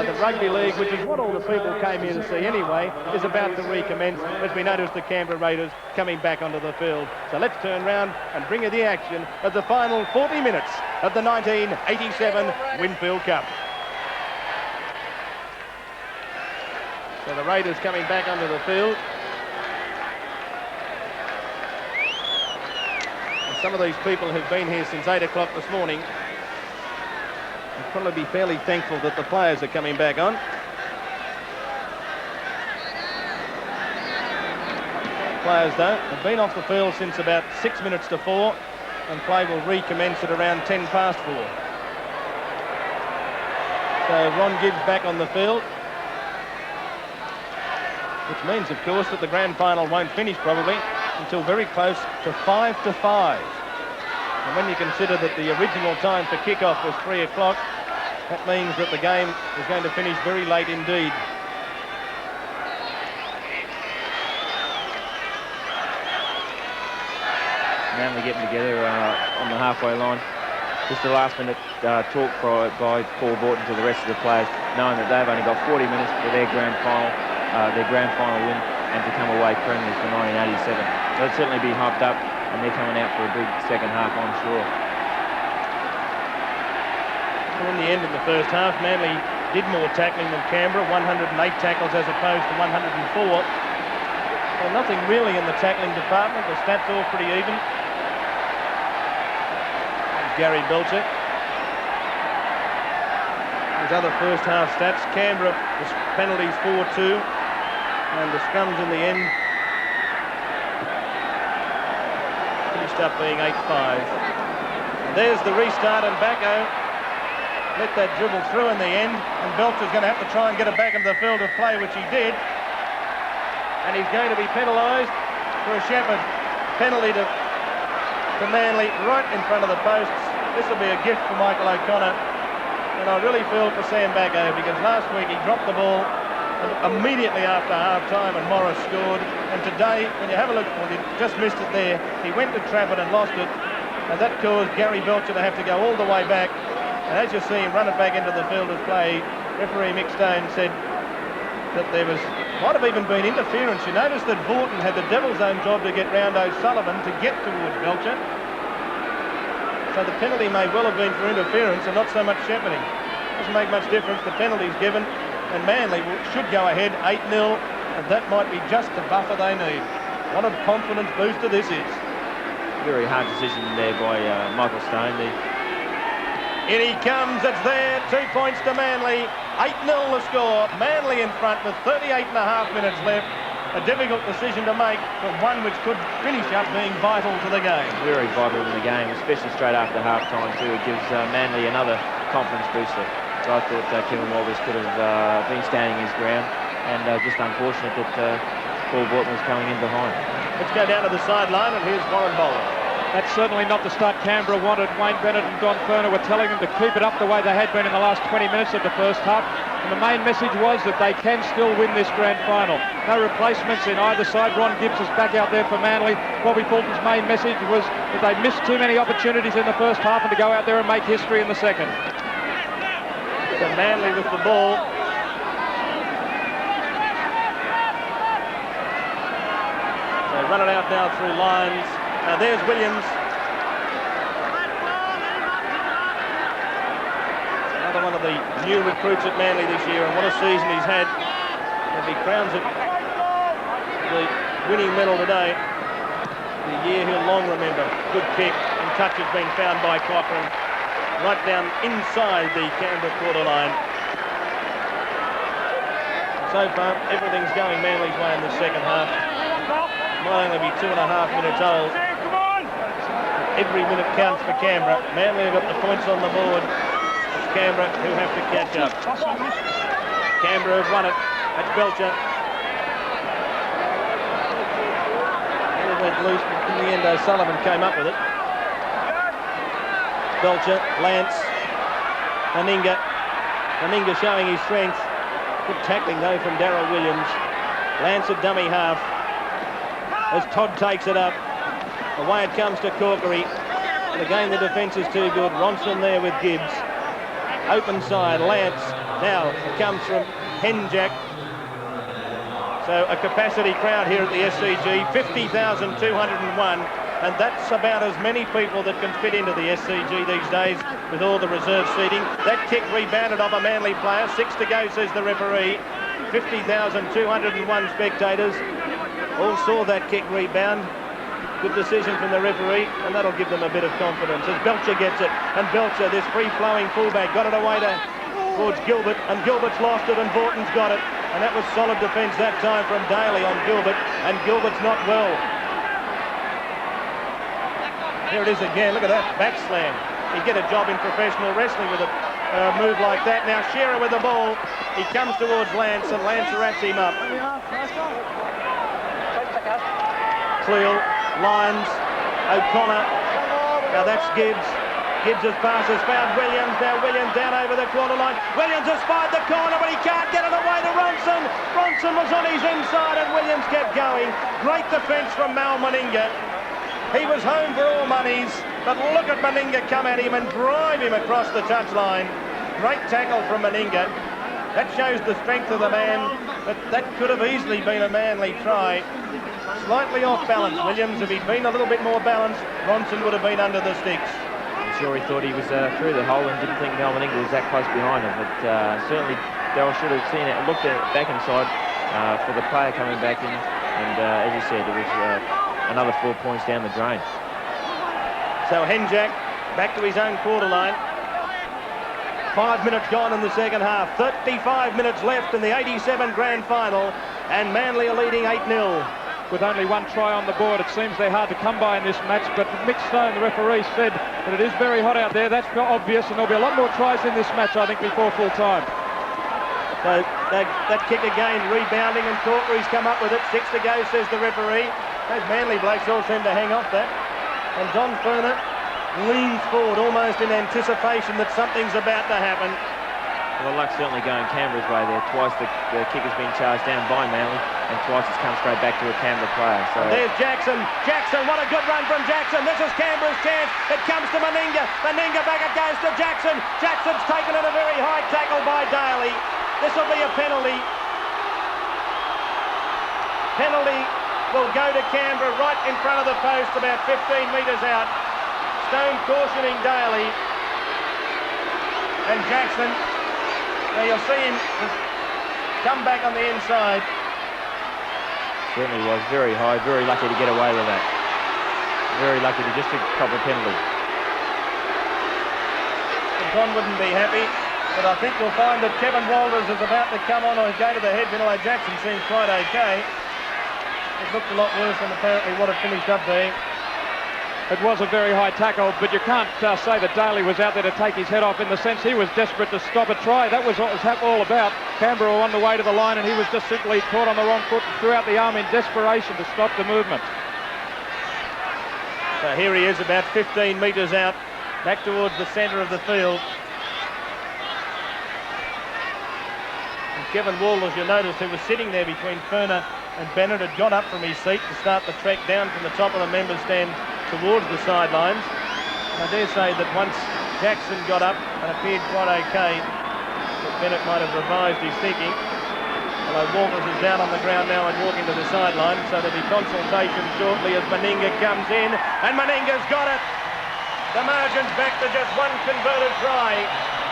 the rugby league, which is what all the people came here to see anyway, is about to recommence as we notice the Canberra Raiders coming back onto the field. So let's turn round and bring you the action of the final 40 minutes of the 1987 Winfield Cup. So the Raiders coming back onto the field. And some of these people who've been here since 8 o'clock this morning will probably be fairly thankful that the players are coming back on. Players though have been off the field since about 6 minutes to 4, and play will recommence at around 10 past 4. So Ron Gibbs back on the field, which means, of course, that the grand final won't finish probably until very close to 5 to 5. And when you consider that the original time for kick-off was 3 o'clock, that means that the game is going to finish very late indeed. Manly getting together on the halfway line. Just a last-minute talk by Paul Borton to the rest of the players, knowing that they've only got 40 minutes for their grand final win and to come away premiers for 1987. They'll certainly be hyped up, and they're coming out for a big second half, I'm sure. Well, in the end of the first half, Manly did more tackling than Canberra, 108 tackles as opposed to 104. Well, nothing really in the tackling department. The stats all pretty even. Gary Belcher. His other first half stats, Canberra, the penalties 4-2, and the scrums in the end finished up being 8-5. There's the restart, and Bacco let that dribble through in the end, and Belcher's going to have to try and get it back into the field of play, which he did. And he's going to be penalised for a Shepherd penalty to Manly right in front of the posts. This will be a gift for Michael O'Connor, and I really feel for Sam Bacco, because last week he dropped the ball immediately after half-time and Morris scored, and today, when you have a look, well, he just missed it there, he went to trap it and lost it, and that caused Gary Belcher to have to go all the way back. And as you see him run it back into the field of play, referee Mick Stone said that there might have even been interference. You notice that Vorton had the devil's own job to get round O'Sullivan to get towards Belcher. So the penalty may well have been for interference and not so much shepherding. Doesn't make much difference. The penalty's given, and Manly should go ahead 8-0, and that might be just the buffer they need. What a confidence booster this is. Very hard decision there by Michael Stone. In he comes, it's there, 2 points to Manly, 8-0 the score, Manly in front with 38 and a half minutes left. A difficult decision to make, but one which could finish up being vital to the game. Very vital in the game, especially straight after half-time too. It gives Manly another confidence booster. So I thought Kevin Walters could have been standing his ground, and just unfortunate that Paul Borton was coming in behind. Let's go down to the sideline, and here's Warren Bowler. That's certainly not the start Canberra wanted. Wayne Bennett and Don Furner were telling them to keep it up the way they had been in the last 20 minutes of the first half. And the main message was that they can still win this grand final. No replacements in either side. Ron Gibbs is back out there for Manly. Bobby Fulton's main message was that they missed too many opportunities in the first half and to go out there and make history in the second. So Manly with the ball. They run it out now through lines. Now there's Williams. Another one of the new recruits at Manly this year, and what a season he's had. If he crowns it the winning medal today, the year he'll long remember. Good kick, and touch has been found by Cochrane. Right down inside the Canberra quarter line. So far, everything's going Manly's way in the second half. Might only be 2.5 minutes old. Every minute counts for Canberra. Manly have got the points on the board. It's Canberra who have to catch up. Canberra have won it. That's Belcher. It went loose, but in the end O'Sullivan came up with it. Belcher, Lance, Aninga. Aninga showing his strength. Good tackling though from Darryl Williams. Lance a dummy half. As Todd takes it up. Away it comes to Corkery. And again the defence is too good. Ronson there with Gibbs. Open side, Lance Now it comes from Henjack. So a capacity crowd here at the SCG, 50,201, and that's about as many people that can fit into the SCG these days with all the reserve seating. That kick rebounded off a Manly player. 6 to go, says the referee. 50,201 spectators all saw that kick rebound. Good decision from the referee, and that'll give them a bit of confidence as Belcher gets it. And Belcher, this free-flowing fullback, got it away towards Gilbert, and Gilbert's lost it, and Borton's got it. And that was solid defence that time from Daly on Gilbert, and Gilbert's not well. Here it is again. Look at that back slam. He'd get a job in professional wrestling with a move like that. Now Shearer with the ball. He comes towards Lance, and Lance wraps him up. Cleel, Lyons, O'Connor. Now that's Gibbs. Gibbs' pass has found Williams. Now Williams down over the corner line. Williams has spied the corner, but he can't get it away to Ronson. Ronson was on his inside, and Williams kept going. Great defence from Mal Meninga. He was home for all monies, but look at Meninga come at him and drive him across the touchline. Great tackle from Meninga. That shows the strength of the man, but that could have easily been a Manly try. Slightly off balance, Williams. If he'd been a little bit more balanced, Ronson would have been under the sticks. I'm sure he thought he was through the hole and didn't think Mal Meninga was that close behind him, but certainly Darryl should have seen it and looked at it back inside for the player coming back in, and as you said, it was another 4 points down the drain. So Henjack back to his own quarter line. 5 minutes gone in the second half. 35 minutes left in the 87 grand final, and Manly are leading 8-0. With only one try on the board, it seems they're hard to come by in this match, but Mick Stone, the referee, said that it is very hot out there. That's obvious, and there'll be a lot more tries in this match, I think, before full time. So that kick again, rebounding, and Corkery's come up with it. 6 to go, says the referee. Those Manly blokes all seem to hang off that. And Don Furner leans forward almost in anticipation that something's about to happen. Well, the luck's certainly going Canberra's way there. Twice the kick has been charged down by Manly, and twice it's come straight back to a Canberra player. So there's Jackson. Jackson, what a good run from Jackson. This is Canberra's chance. It comes to Meninga. Meninga back it goes to Jackson. Jackson's taken it a very high tackle by Daly. This will be a penalty. Penalty will go to Canberra right in front of the post, about 15 metres out. Stone cautioning Daly. And Jackson, now you'll see him come back on the inside. Certainly was very high, very lucky to get away with that. Very lucky to just to cop a penalty. Don wouldn't be happy, but I think we'll find that Kevin Walters is about to come on or go to the head. Vinilo Jackson seems quite okay. It looked a lot worse than apparently what it finished up being. It was a very high tackle, but you can't say that Daly was out there to take his head off, in the sense he was desperate to stop a try. That was what was all about. Canberra were on the way to the line, and he was just simply caught on the wrong foot and threw out the arm in desperation to stop the movement. So here he is, about 15 metres out, back towards the centre of the field. And Kevin Walters, you'll notice, who was sitting there between Furner and Bennett, had got up from his seat to start the trek down from the top of the members' stand towards the sidelines. I dare say that once Jackson got up and appeared quite okay, that Bennett might have revised his thinking. Although Walters is down on the ground now and walking to the sideline, so there'll be consultation shortly as Meninga comes in, and Meninga's got it. The margin's back to just one converted try.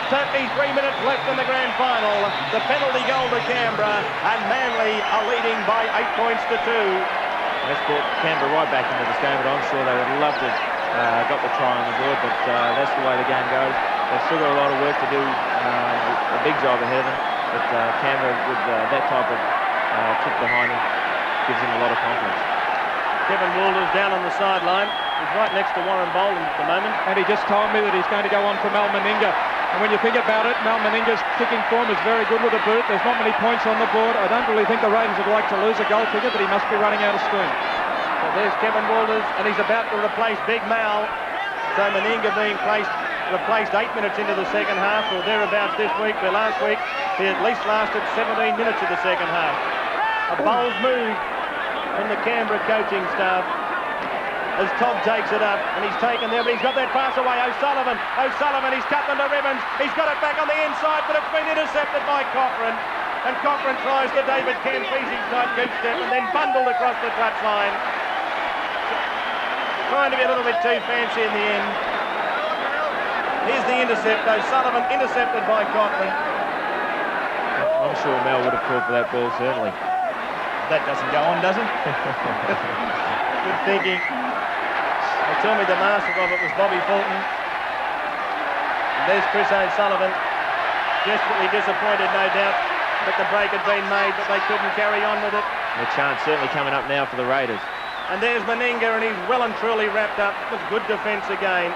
33 minutes left in the grand final. The penalty goal to Canberra, and Manly are leading by 8 points to 2. That's brought Canberra right back into this game, but I'm sure they would love to got the try on the board, but that's the way the game goes. They've still got a lot of work to do, a big job ahead of them, but Canberra, with that type of kick behind him, gives him a lot of confidence. Kevin Walters down on the sideline. He's right next to Warren Boland at the moment. And he just told me that he's going to go on for Mal Meninga. And when you think about it, Mal Meninga's kicking form is very good with a boot. There's not many points on the board. I don't really think the Raiders would like to lose a goal kicker, but he must be running out of steam. So there's Kevin Walters, and he's about to replace Big Mal. So Meninga being replaced 8 minutes into the second half, or thereabouts this week, where last week he at least lasted 17 minutes of the second half. A bold move from the Canberra coaching staff. as Todd takes it up, and he's taken there, but he's got that pass away. O'Sullivan, he's cut them to ribbons. He's got it back on the inside, but it's been intercepted by Cochrane. And Cochrane tries the David Campese type goose step and then bundled across the touchline. Trying to be a little bit too fancy in the end. Here's the intercept. O'Sullivan intercepted by Cochrane. I'm sure Mel would have called for that ball, certainly. That doesn't go on, does it? Good thinking. They tell me the master of it was Bobby Fulton. And there's Chris O'Sullivan. Desperately disappointed, no doubt, that the break had been made, but they couldn't carry on with it. The chance certainly coming up now for the Raiders. And there's Meninga, and he's well and truly wrapped up. It was good defence again.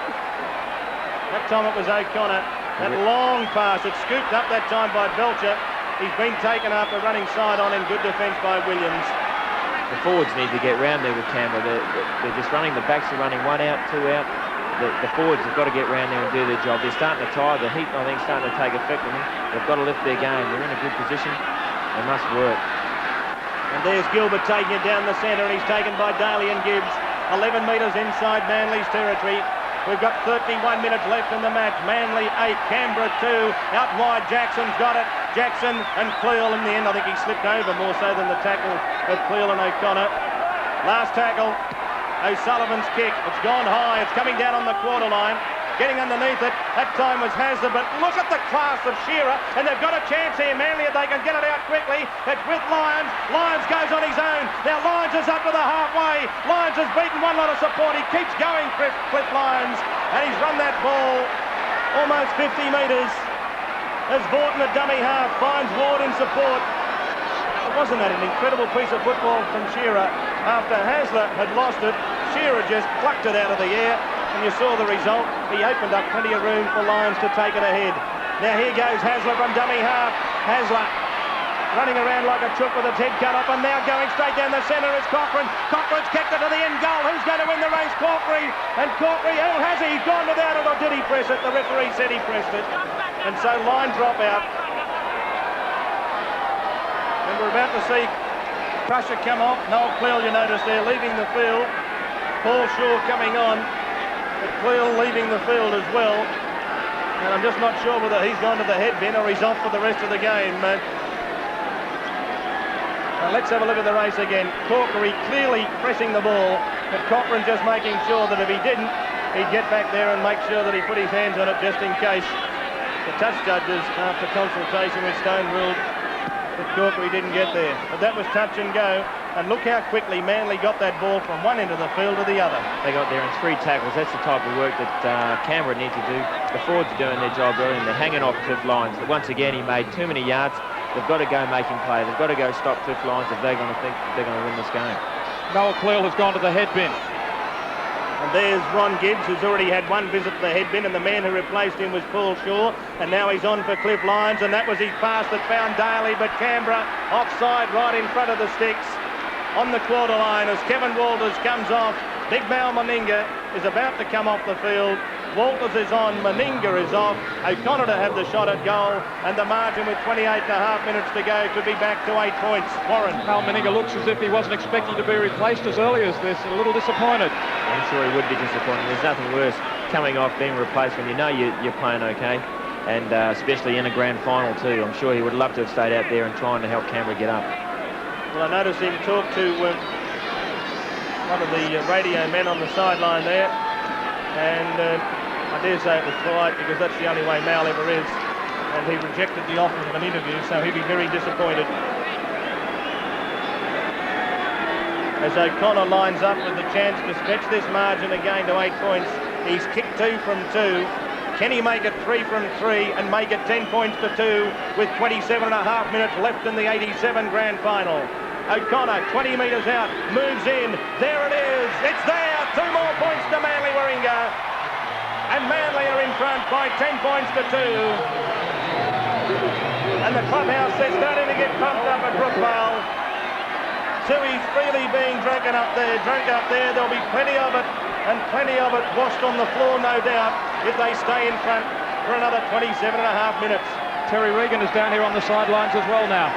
That time it was O'Connor. That long pass, it's scooped up that time by Belcher. He's been taken after running side on in good defence by Williams. The forwards need to get round there with Canberra. They're just running, the backs are running 1 out, 2 out. The forwards have got to get round there and do their job. They're starting to tire. The heat, I think, starting to take effect on them. They've got to lift their game. They're in a good position. They must work. And there's Gilbert taking it down the centre, and he's taken by Daly and Gibbs. 11 metres inside Manly's territory. We've got 31 minutes left in the match. Manly 8, Canberra 2. Out wide, Jackson's got it. Jackson and Cleal in the end. I think he slipped over more so than the tackle of Cleal and O'Connor. Last tackle, O'Sullivan's kick. It's gone high. It's coming down on the quarter line. Getting underneath it. That time was Hasler, but look at the class of Shearer, and they've got a chance here. Manly, if they can get it out quickly. It's with Lyons. Lyons goes on his own. Now Lyons is up to the halfway. Lyons has beaten one lot of support. He keeps going, Cliff Lyons, and he's run that ball almost 50 metres. As Vaughton, a dummy half, finds Ward in support. Wasn't that an incredible piece of football from Shearer? After Hasler had lost it, Shearer just plucked it out of the air, and you saw the result. He opened up plenty of room for Lyons to take it ahead. Now here goes Hasler from dummy half. Hasler running around like a chook with its head cut up, and now going straight down the centre is Cochrane. Cochrane's kicked it to the end goal. Who's going to win the race? Corkery. And Corkery, who has he? He's gone without it, or did he press it? The referee said he pressed it. And so line drop out. And we're about to see Crusher come off. Noel Cleal, you notice there, leaving the field. Paul Shaw coming on. But Cleal leaving the field as well. And I'm just not sure whether he's gone to the head bin or he's off for the rest of the game. Let's have a look at the race again. Corkery clearly pressing the ball, but Cochrane just making sure that if he didn't, he'd get back there and make sure that he put his hands on it just in case. The touch judges, after consultation with Stone, ruled that Corkery didn't get there. But that was touch and go. And look how quickly Manly got that ball from one end of the field to the other. They got there in 3 tackles. That's the type of work that Canberra need to do. The forwards are doing their job early, and they're hanging off Cliff Lyons. But once again, he made too many yards. They've got to go make him play. They've got to go stop Cliff Lyons if they're going to think they're going to win this game. Noel Cleal has gone to the head bin. And there's Ron Gibbs, who's already had one visit to the head bin, and the man who replaced him was Paul Shaw, and now he's on for Cliff Lyons, and that was his pass that found Daly, but Canberra offside right in front of the sticks on the quarter line as Kevin Walters comes off. Big Mal Meninga is about to come off the field. Walters is on, Meninga is off. O'Connor to have the shot at goal, and the margin with 28.5 minutes to go could be back to 8 points. Warren. Mal Meninga looks as if he wasn't expecting to be replaced as early as this. A little disappointed. I'm sure he would be disappointed. There's nothing worse coming off being replaced when you know you're playing okay, and especially in a grand final too. I'm sure he would love to have stayed out there and trying to help Canberra get up. Well, I noticed him talk to one of the radio men on the sideline there, and I dare say it was polite because that's the only way Mal ever is, and he rejected the offer of an interview, so he'd be very disappointed. As O'Connor lines up with the chance to stretch this margin again to 8 points, he's kicked 2 from 2. Can he make it 3 from 3 and make it 10 points to 2 with 27.5 minutes left in the 87 grand final? O'Connor, 20 metres out, moves in. There it is. It's there. 2 more points to Manly Warringah. And Manly are in front by 10 points to 2. And the clubhouse is starting to get pumped up at Brookvale. Tooheys freely being drunk up there. There'll be plenty of it, and plenty of it washed on the floor, no doubt, if they stay in front for another 27.5 minutes. Terry Regan is down here on the sidelines as well now.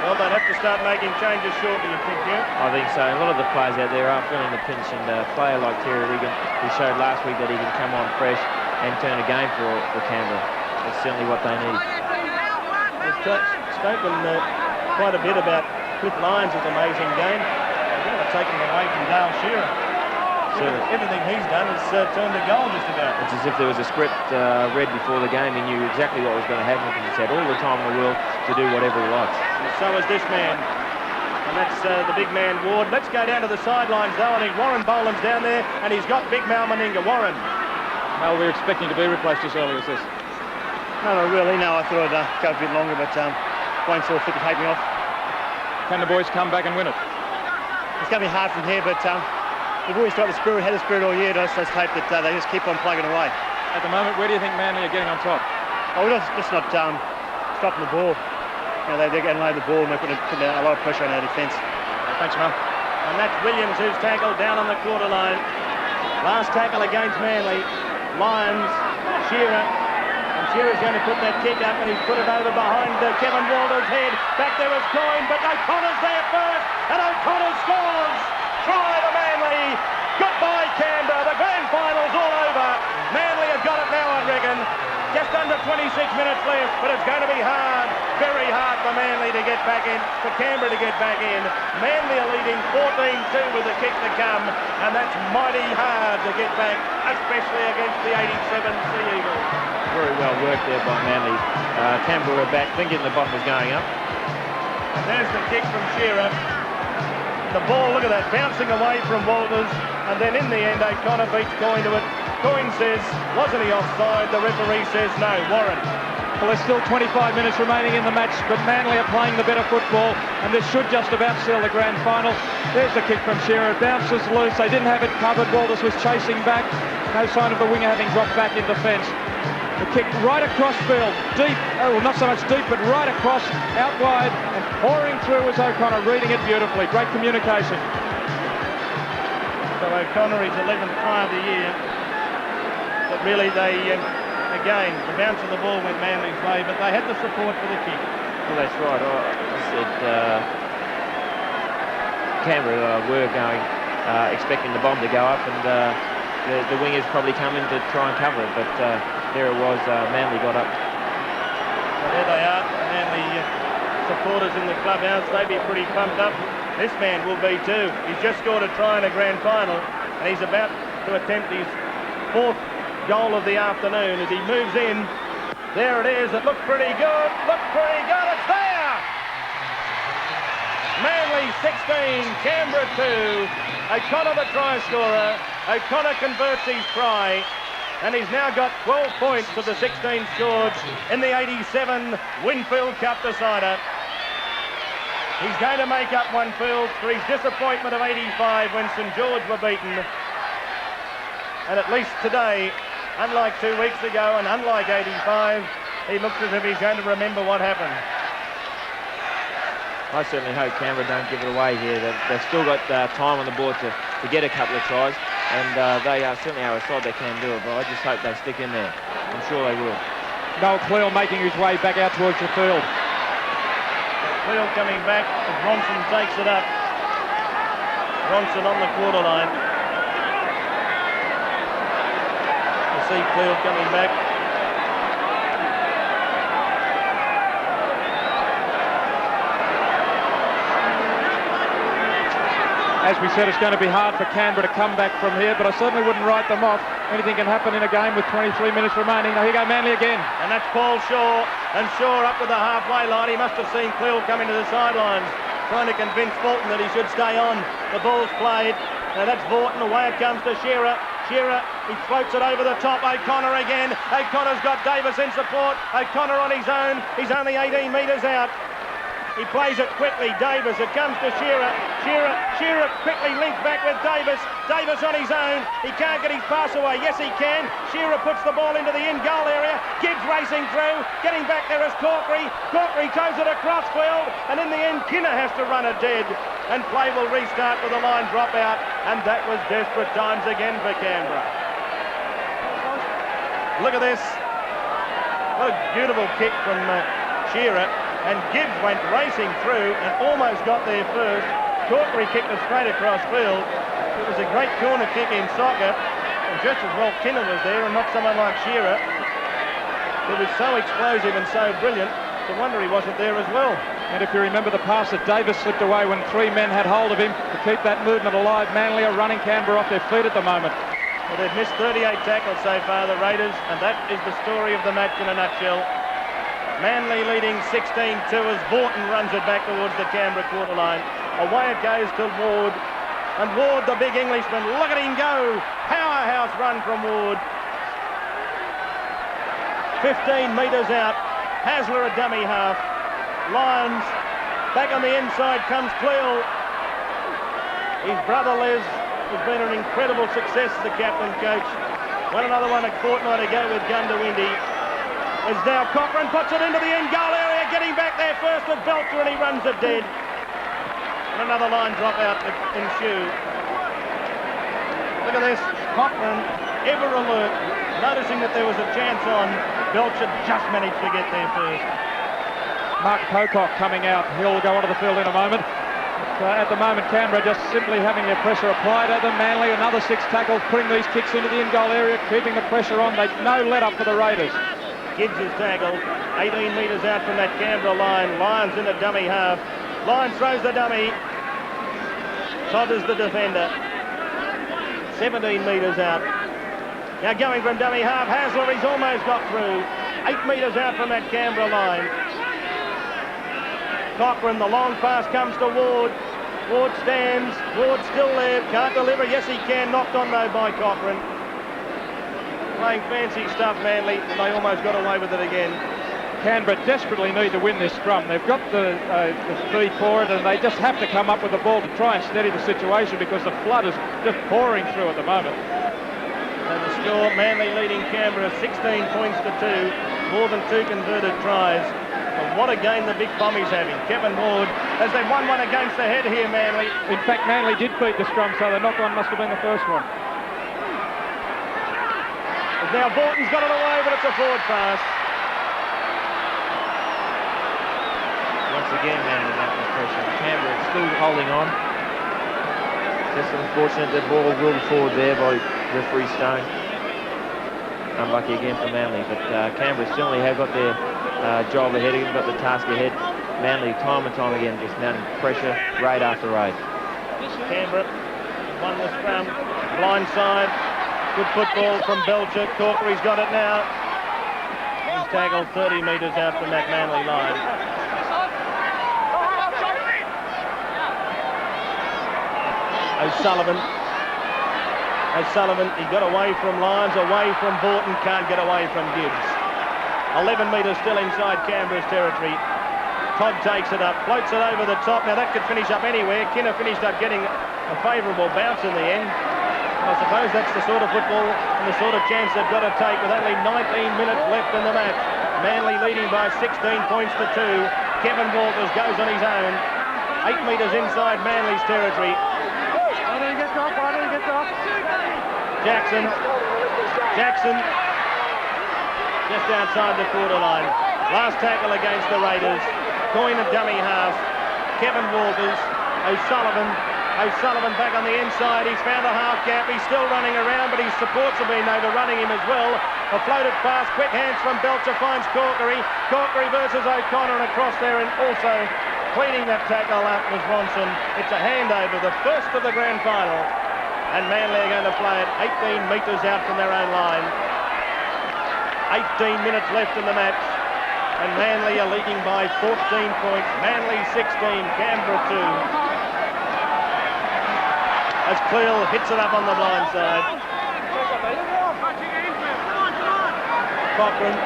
Well, they'd have to start making changes shortly, you think, Hugh? I think so. A lot of the players out there are feeling the pinch, and a player like Terry Wigan, who showed last week that he can come on fresh and turn a game for Canberra. That's certainly what they need. We've spoken quite a bit about Cliff Lyons' amazing game. They're taking it away from Dale Shearer. Everything he's done has turned to goal just about. It's as if there was a script read before the game. He knew exactly what was going to happen because he's had all the time in the world to do whatever he likes. And so is this man. And that's the big man, Ward. Let's go down to the sidelines, though. I think Warren Boland's down there, and he's got big Mal Meninga. Warren. Mal, we're expecting to be replaced as early as this. No, not really. No, I thought I'd go a bit longer, but Wayne saw fit to take me off. Can the boys come back and win it? It's going to be hard from here, but they've always got the spirit, had the spirit all year. Let's hope that they just keep on plugging away. At the moment, where do you think Manly are getting on top? Oh, we're just not stopping the ball. You know, they're getting low the ball and they're putting a lot of pressure on our defence. Thanks, Mal. And that's Williams who's tackled down on the quarter line. Last tackle against Manly. Lyons, Shearer. And Shearer's going to put that kick up, and he's put it over behind Kevin Walder's head. Back there was Coyne, but O'Connor's there first, and O'Connor scores! Try to Manly. Goodbye, Canberra. The grand final's all over. Manly have got it now, I reckon. Just under 26 minutes left, but it's going to be hard, very hard for Manly to get back in, for Canberra to get back in. Manly are leading 14-2 with the kick to come, and that's mighty hard to get back, especially against the 87 Sea Eagles. Very well worked there by Manly. Canberra are back, thinking the bottom was going up. And there's the kick from Shearer. The ball, look at that, bouncing away from Walters, and then in the end, O'Connor beats Coyne to it. Coyne says, wasn't he offside? The referee says no. Warren. Well, there's still 25 minutes remaining in the match, but Manly are playing the better football, and this should just about seal the grand final. There's the kick from Shearer. It bounces loose. They didn't have it covered. Walters was chasing back. No sign of the winger having dropped back in defence. The kick right across field, deep, well, not so much deep, but right across, out wide, and pouring through was O'Connor, reading it beautifully. Great communication. So O'Connor is 11th try of the year. But really they, again, the bounce of the ball went Manly's way, but they had the support for the kick. Well, that's right. I said Canberra were going, expecting the bomb to go up, and the wingers probably come in to try and cover it, but there it was, Manly got up. So there they are, Manly supporters in the clubhouse. They'd be pretty pumped up. This man will be too. He's just scored a try in a grand final, and he's about to attempt his 4th goal of the afternoon as he moves in. There it is. It looked pretty good. Looked pretty good. It's there! Manly 16, Canberra 2. O'Connor the try scorer. O'Connor converts his try, and he's now got 12 points for the 16 scored in the 87 Winfield Cup decider. He's going to make up Winfield for his disappointment of 85 when St George were beaten. And at least today, unlike 2 weeks ago and unlike 85, he looks as if he's going to remember what happened. I certainly hope Canberra don't give it away here. They've still got time on the board to get a couple of tries, and they certainly are a side that can do it, but I just hope they stick in there. I'm sure they will. Noel Cleal making his way back out towards the field. Cleal coming back as Ronson takes it up. Ronson on the quarter line. You see Cleal coming back. As we said, it's going to be hard for Canberra to come back from here, but I certainly wouldn't write them off. Anything can happen in a game with 23 minutes remaining. Now here go Manly again. And that's Paul Shaw. And Shaw up to the halfway line. He must have seen Cleal coming to the sidelines, trying to convince Fulton that he should stay on. The ball's played. Now that's Vaughton. Away it comes to Shearer. Shearer, he floats it over the top. O'Connor again. O'Connor's got Davis in support. O'Connor on his own. He's only 18 metres out. He plays it quickly. Davis, it comes to Shearer. Shearer quickly links back with Davis. Davis on his own. He can't get his pass away. Yes, he can. Shearer puts the ball into the in-goal area. Gibbs racing through. Getting back there is Corkery. Corkery toes it across field. And in the end, Kinner has to run it dead. And play will restart with a line drop out. And that was desperate times again for Canberra. Look at this. What a beautiful kick from Shearer. and Gibbs went racing through and almost got there first. Corkery kicked it straight across field. It was a great corner kick in soccer, and just as well Kinner was there and not someone like Shearer. It was so explosive and so brilliant. It's a wonder he wasn't there as well. And if you remember the pass that Davis slipped away when 3 men had hold of him to keep that movement alive, Manly are running Canberra off their feet at the moment. Well, they've missed 38 tackles so far, the Raiders, and that is the story of the match in a nutshell. Manly leading 16-2 as Borton runs it back towards the Canberra quarter line. Away it goes to Ward. And Ward, the big Englishman, look at him go! Powerhouse run from Ward. 15 metres out. Hasler a dummy half. Lyons back on the inside comes Cleel. His brother Les has been an incredible success as the captain coach. Won another one a fortnight ago with Gundawindi. As now Cochrane puts it into the end goal area, getting back there first with Belcher, and he runs it dead. And another line drop out to ensue. Look at this, Cochrane ever alert, noticing that there was a chance on. Belcher just managed to get there first. Mark Pocock coming out. He'll go onto the field in a moment. At the moment, Canberra just simply having their pressure applied at them. Manly, another 6 tackles, putting these kicks into the in-goal area, keeping the pressure on. They no let up for the Raiders. Gibbs is tackled, 18 metres out from that Canberra line. Lyons in a dummy half. Lyons throws the dummy. Todders the defender. 17 metres out. Now going from dummy half, Hasler, he's almost got through. 8 metres out from that Canberra line. Cochrane, the long pass comes to Ward. Ward stands. Ward still there. Can't deliver. Yes, he can. Knocked on though by Cochrane. Playing fancy stuff, Manly, and they almost got away with it again. Canberra desperately need to win this scrum. They've got the speed for it, and they just have to come up with the ball to try and steady the situation because the flood is just pouring through at the moment. And the score, Manly leading Canberra 16 points to 2, more than 2 converted tries. And what a game the big Bommies having. Kevin Ward, as they won one against the head here, Manly. In fact, Manly did beat the scrum, so the knock-on must have been the first one. As now Borton's got it away, but it's a forward pass. Once again, Manly under pressure. Canberra still holding on. Just unfortunate that ball ruled forward there by referee Stone. Unlucky again for Manly, but Canberra certainly have got their job ahead of them, got the task ahead. Manly time and time again just mounting pressure raid after raid. Canberra won the scrum, blind side, good football from Belcher. Corkery's got it now. He's tackled 30 metres out from that Manly line. O'Sullivan, he got away from Lyons, away from Borton, can't get away from Gibbs. 11 metres still inside Canberra's territory. Todd takes it up, floats it over the top. Now that could finish up anywhere. Kinner finished up getting a favourable bounce in the end. And I suppose that's the sort of football and the sort of chance they've got to take with only 19 minutes left in the match. Manly leading by 16 points to 2. Kevin Walters goes on his own. 8 metres inside Manly's territory. Jackson just outside the quarter line. Last tackle against the Raiders. Coyne a dummy half. Kevin Walters. O'Sullivan back on the inside. He's found a half gap. He's still running around, but his supports have been overrunning him as well. A floated pass. Quick hands from Belcher finds Corkery. Corkery versus O'Connor, and across there, and also cleaning that tackle up was Ronson. It's a handover, the first of the grand final. And Manly are going to play it 18 metres out from their own line. 18 minutes left in the match. And Manly are leading by 14 points. Manly 16, Canberra 2. As Cleel hits it up on the blind side. Cochrane.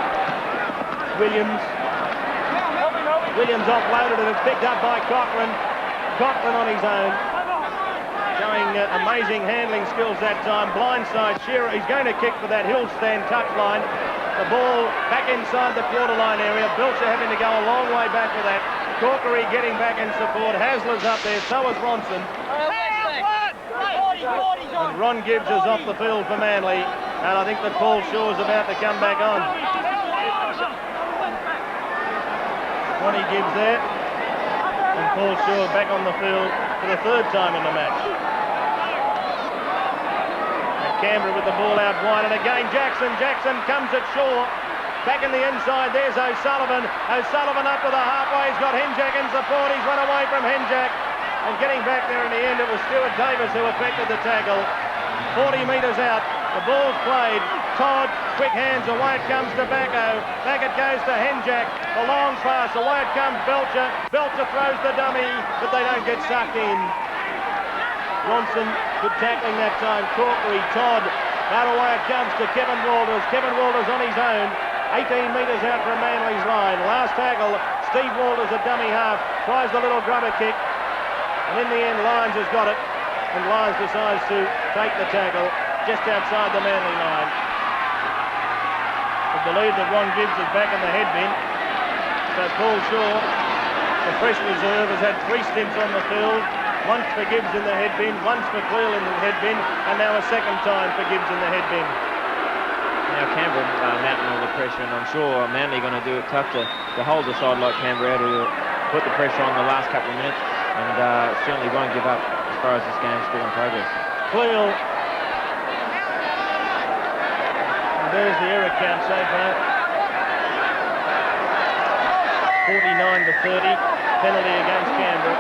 Williams offloaded and it's picked up by Cochrane. Cochrane on his own. Showing amazing handling skills that time. Blindside Shearer, he's going to kick for that hill stand touchline. The ball back inside the quarter line area. Belcher having to go a long way back for that. Corkery getting back in support. Hasler's up there, so is Ronson. And Ron Gibbs is off the field for Manly. And I think that Paul Shaw's about to come back on. 20 gives there. And Paul Shaw back on the field for the third time in the match. And Canberra with the ball out wide, and again Jackson comes at Shaw. Back in the inside, there's O'Sullivan. O'Sullivan up to the halfway. He's got Henjack in support. He's run away from Henjack. And getting back there in the end, it was Stuart Davis who effected the tackle. 40 metres out. The ball's played. Todd, quick hands, away it comes to Backo. Back it goes to Henjack. The long pass, away it comes Belcher. Belcher throws the dummy, but they don't get sucked in. Johnson, good tackling that time. Corkery, Todd. Out away it comes to Kevin Walters. Kevin Walters on his own. 18 metres out from Manly's line. Last tackle, Steve Walters, a dummy half. Tries the little grubber kick. And in the end, Lyons has got it. And Lyons decides to take the tackle just outside the Manly line. I believe that Ron Gibbs is back in the head bin. So Paul Shaw, the fresh reserve, has had 3 stints on the field. Once for Gibbs in the head bin, once for Cleal in the head bin, and now a second time for Gibbs in the head bin. Now Canberra mounting all the pressure, and I'm sure Manly are going to do it tough to hold the side like Canberra to put the pressure on the last couple of minutes, and certainly won't give up as far as this game's still in progress. Cleal. And there's the error count so far. 49-30, penalty against Canberra.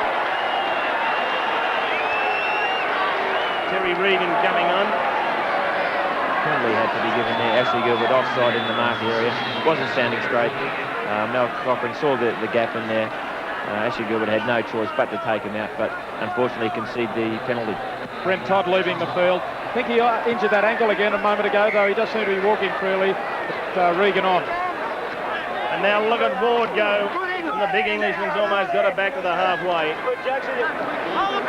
Terry Regan coming on. Penalty had to be given there. Ashley Gilbert offside in the mark area. Wasn't standing straight. Mel Cochran saw the gap in there. Ashley Gilbert had no choice but to take him out, but unfortunately conceded the penalty. Brent Todd leaving the field. I think he injured that ankle again a moment ago, though he does seem to be walking freely. But Regan on. And now look at Ward go. And the big Englishman's almost got it back to the halfway.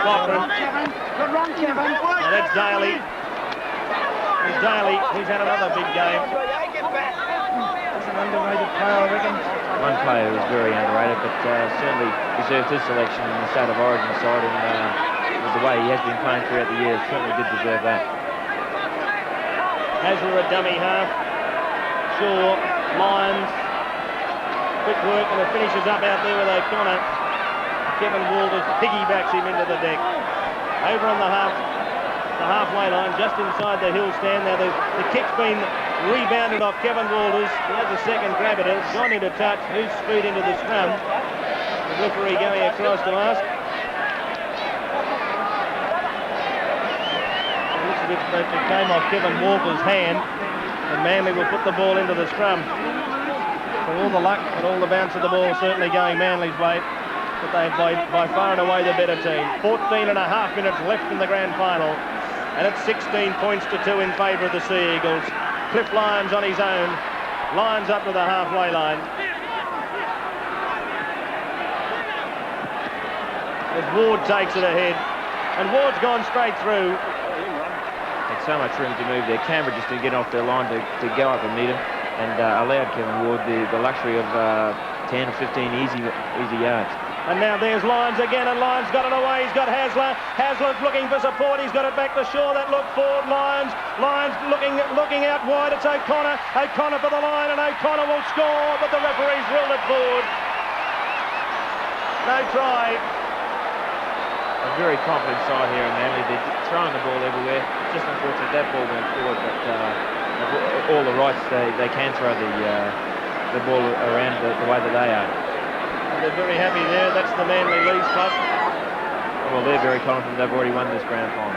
Cochran. Good run, Kevin. Now that's Daly. And Daly, he's had another big game. That's an underrated player, I reckon. One player who was very underrated, but certainly deserved his selection in the State of Origin side, and with the way he has been playing throughout the year, certainly did deserve that. Hasler a dummy half. Shaw, Lyons. Quick work, and it finishes up out there with O'Connor. Kevin Walters piggybacks him into the deck. Over on the halfway line, just inside the hill stand. Now the kick's been rebounded off Kevin Walters. He has a second grab at it. It's gone into touch. Who's speed into the scrum? The referee going across to ask. It looks as if it came off Kevin Walker's hand, and Manly will put the ball into the scrum. So all the luck and all the bounce of the ball certainly going Manly's way, but they've by far and away the better team. 14 and a half minutes left in the grand final, and it's 16 points to 2 in favour of the Sea Eagles. Cliff Lyons on his own. Lyons up to the halfway line. As Ward takes it ahead, and Ward's gone straight through. Had so much room to move there. Canberra just didn't get off their line to go up and meet him, and allowed Kevin Ward the luxury of 10 or 15 easy yards. And now there's Lyons again, and Lyons got it away. He's got Hasler. Hasler's looking for support. He's got it back to Shaw. That look forward. Lyons looking out wide. It's O'Connor. O'Connor for the line, and O'Connor will score, but the referee's ruled it forward. No try. A very confident side here in Manly. They're throwing the ball everywhere. Just unfortunate that ball went forward, but all the rights they can throw the ball around the way that they are. They're very happy there. That's the Manly Leagues club. Well, they're very confident they've already won this grand final.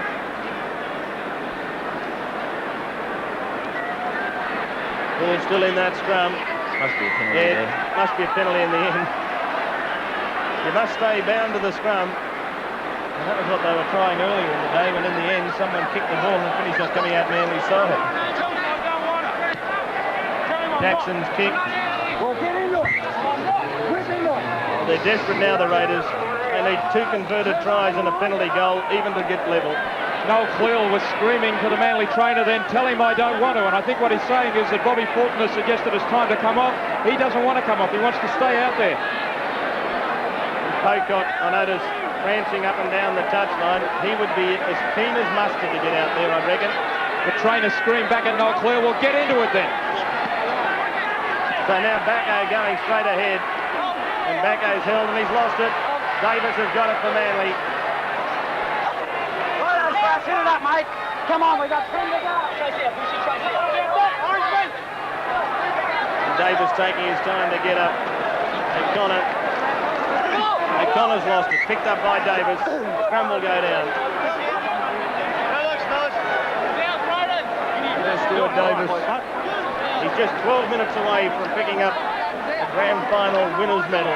Ball still in that scrum. Must be a penalty there. Must be a penalty in the end. You must stay bound to the scrum. And that was what they were trying earlier in the day, when in the end someone kicked the ball and finished off coming out Manly's side. Jackson's kick. They're desperate now, the Raiders. They need 2 converted tries and a penalty goal even to get level. Noel Cleal was screaming to the Manly trainer then, tell him I don't want to. And I think what he's saying is that Bobby Fulton has suggested it's time to come off. He doesn't want to come off. He wants to stay out there. Pocock, I noticed, prancing up and down the touchline. He would be as keen as mustard to get out there, I reckon. The trainer screamed back at Noel Cleal. Well, get into it then. So now Backo going straight ahead. And Backo's held and he's lost it. Davis has got it for Manly. Hit it up, mate. Come on, we got 10 to go. Davis taking his time to get up. O'Connor's lost it. Picked up by Davis. Scrum will go down. There's Stuart Davis. He's just 12 minutes away from picking up a grand final winners medal.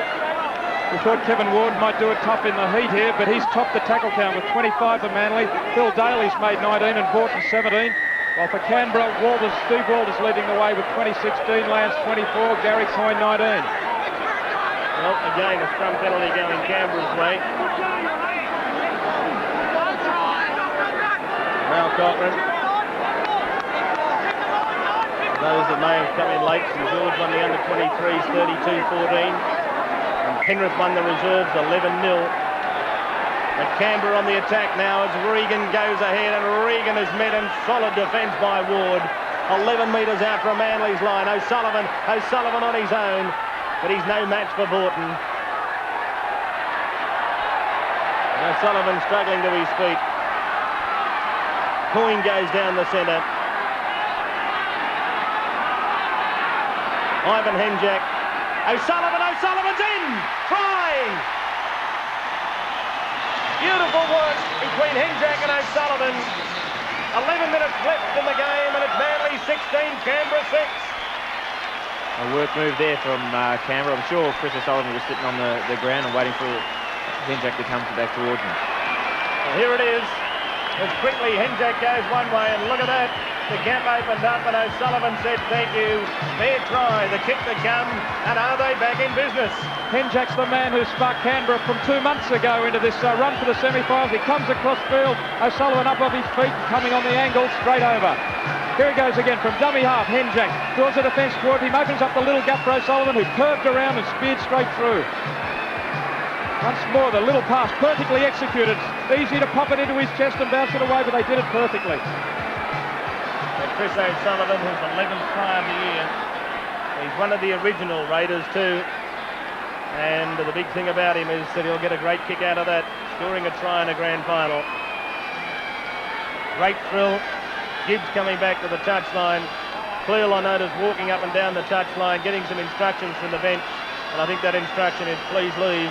We thought Kevin Ward might do it tough in the heat here, but he's topped the tackle count with 25 for Manly. Phil Daly's made 19 and Borton 17. While for Canberra, Steve Walters leading the way with 2016, Lance 24, Gary Coyne 19. Well, again, a scrum penalty going Canberra's way. Now Cochrane. Those that may have come in late, St George won the under-23s 32-14. And Penrith won the reserves 11-0. But Canberra on the attack now as Regan goes ahead, and Regan is met in solid defence by Ward. 11 metres out from Manly's line. O'Sullivan on his own, but he's no match for Borton. And O'Sullivan struggling to his feet. Coyne goes down the centre. Ivan Henjak. O'Sullivan's in! Trying! Beautiful work between Henjak and O'Sullivan. 11 minutes left in the game, and it's Manly 16, Canberra 6. A work move there from Canberra. I'm sure Chris O'Sullivan was sitting on the ground and waiting for Henjak to come back towards him. Well, here it is. As quickly Henjak goes one way, and look at that. The gap opened up and O'Sullivan said thank you. Fair try, the kick to come, and are they back in business? Henjak's the man who sparked Canberra from 2 months ago into this run for the semi-finals. He comes across field, O'Sullivan up off his feet, coming on the angle, straight over. Here he goes again from dummy half, Henjak draws the defence toward him, opens up the little gap for O'Sullivan, who curved around and speared straight through. Once more, the little pass, perfectly executed. Easy to pop it into his chest and bounce it away, but they did it perfectly. And Chris O'Sullivan, who's 11th try of the year. He's one of the original Raiders too. And the big thing about him is that he'll get a great kick out of that, scoring a try in a grand final. Great thrill. Gibbs coming back to the touchline. Cleal, I noticed, walking up and down the touchline, getting some instructions from the bench. And I think that instruction is please leave.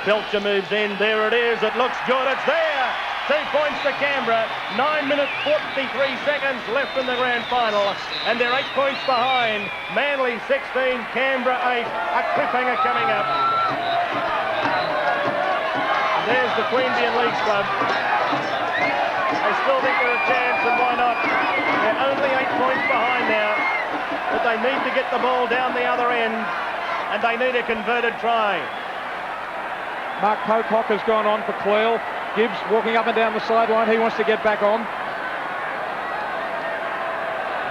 Belcher moves in. There it is. It looks good. It's there. 2 points to Canberra. 9 minutes 43 seconds left in the grand final, and they're 8 points behind. Manly 16, Canberra 8. A cliffhanger coming up. There's the Queanbeyan Leagues Club. They still think they're a chance, and why not? They're only 8 points behind now, but they need to get the ball down the other end, and they need a converted try. Mark Pocock has gone on for Cleal. Gibbs walking up and down the sideline. He wants to get back on.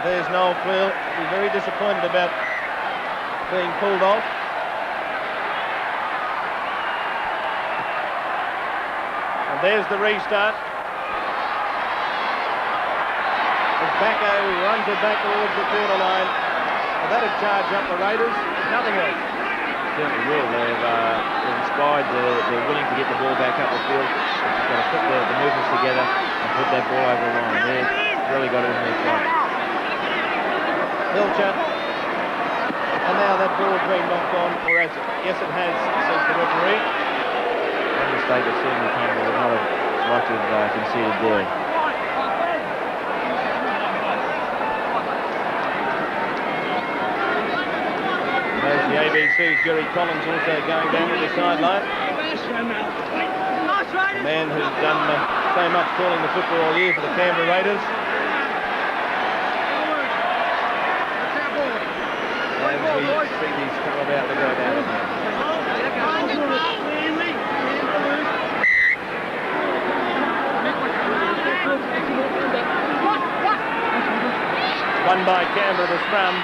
There's Noel Cleal. He's very disappointed about being pulled off. And there's the restart. As Backo runs it back towards the quarter line. And that'll charge up the Raiders. Nothing else. Certainly will. They've inspired. They're willing to get the ball back up the field. They've got to put the movements together and put that ball over the line. They've really got it in their front. Belcher. And now that ball's been knocked on, or has it? Yes, it has, says the referee. One mistake that certainly Canberra would not have liked to have conceded there. There's the ABC's Jerry Collins also going down to the sideline. The man who's done so much calling the football all year for the Canberra Raiders. And we see these come about to go down again. Won by Canberra, the scrum.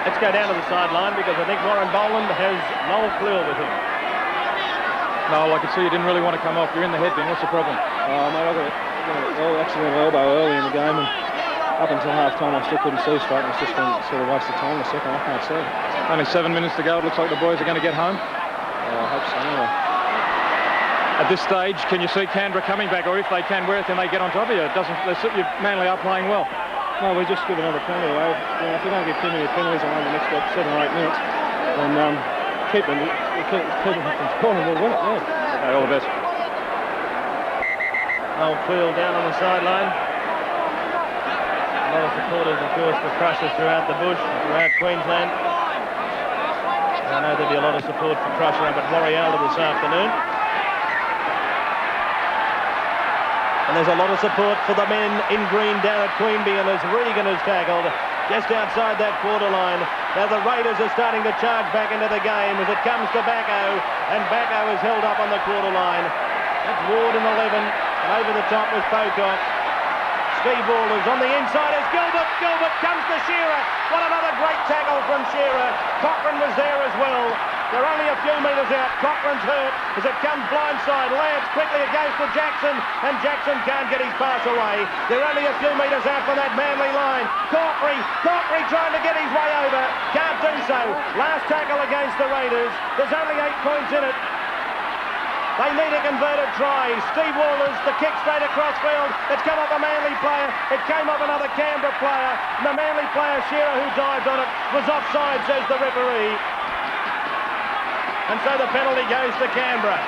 Let's go down to the sideline because I think Warren Boland has Noel Cleal with him. No, I could see you didn't really want to come off. You're in the headbin. What's the problem? Mate, I got an accidental elbow early in the game and up until half-time, I still couldn't see straight, and it's just been sort of a waste of time in the second. I can't see. Only 7 minutes to go. It looks like the boys are going to get home. I hope so, anyway. At this stage, can you see Canberra coming back, or if they can, where can they get on top of you? It doesn't. Manly are playing well. No, we just give another penalty away. You know, if we don't get too many penalties away in the next 7 or 8 minutes, then keep them from scoring, we'll win it. Yeah. Okay, all the best. Old Quill down on the sideline. A lot of supporters, of course, for Crushers throughout the bush, throughout Queensland. I know there'll be a lot of support for Crusher up at Warrialla this afternoon. And there's a lot of support for the men in green down at Queanbeyan as Regan is tackled just outside that quarter line. Now the Raiders are starting to charge back into the game as it comes to Backo, and Backo is held up on the quarter line. That's Ward in 11, and over the top was Pocock. Steve Walters on the inside as Gilbert. Gilbert comes to Shearer. What another great tackle from Shearer. Cochran was there as well. They're only a few metres out. Cochran's hurt as it comes blindside. Lance quickly it goes to Jackson, and Jackson can't get his pass away. They're only a few metres out from that Manly line. Corkery trying to get his way over. Can't do so. Last tackle against the Raiders. There's only 8 points in it. They need a converted try. Steve Walters, the kick straight across field. It's come off a Manly player. It came off another Canberra player. And the Manly player, Shearer, who dived on it, was offside, says the referee. And so the penalty goes to Canberra.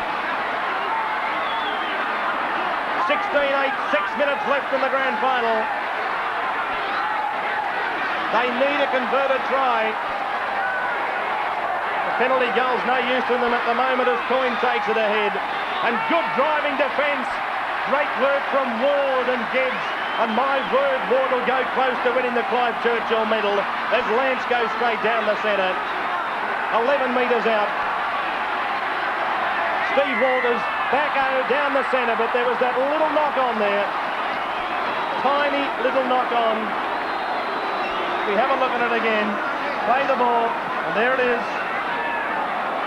16-8, 6 minutes left in the grand final. They need a converted try. Penalty goal's no use to them at the moment as Coyne takes it ahead. And good driving defence. Great work from Ward and Gibbs. And my word, Ward will go close to winning the Clive Churchill medal as Lance goes straight down the centre. 11 metres out. Steve Walters, Backo down the centre, but there was that little knock on there. Tiny little knock on. We have a look at it again. Play the ball, and there it is.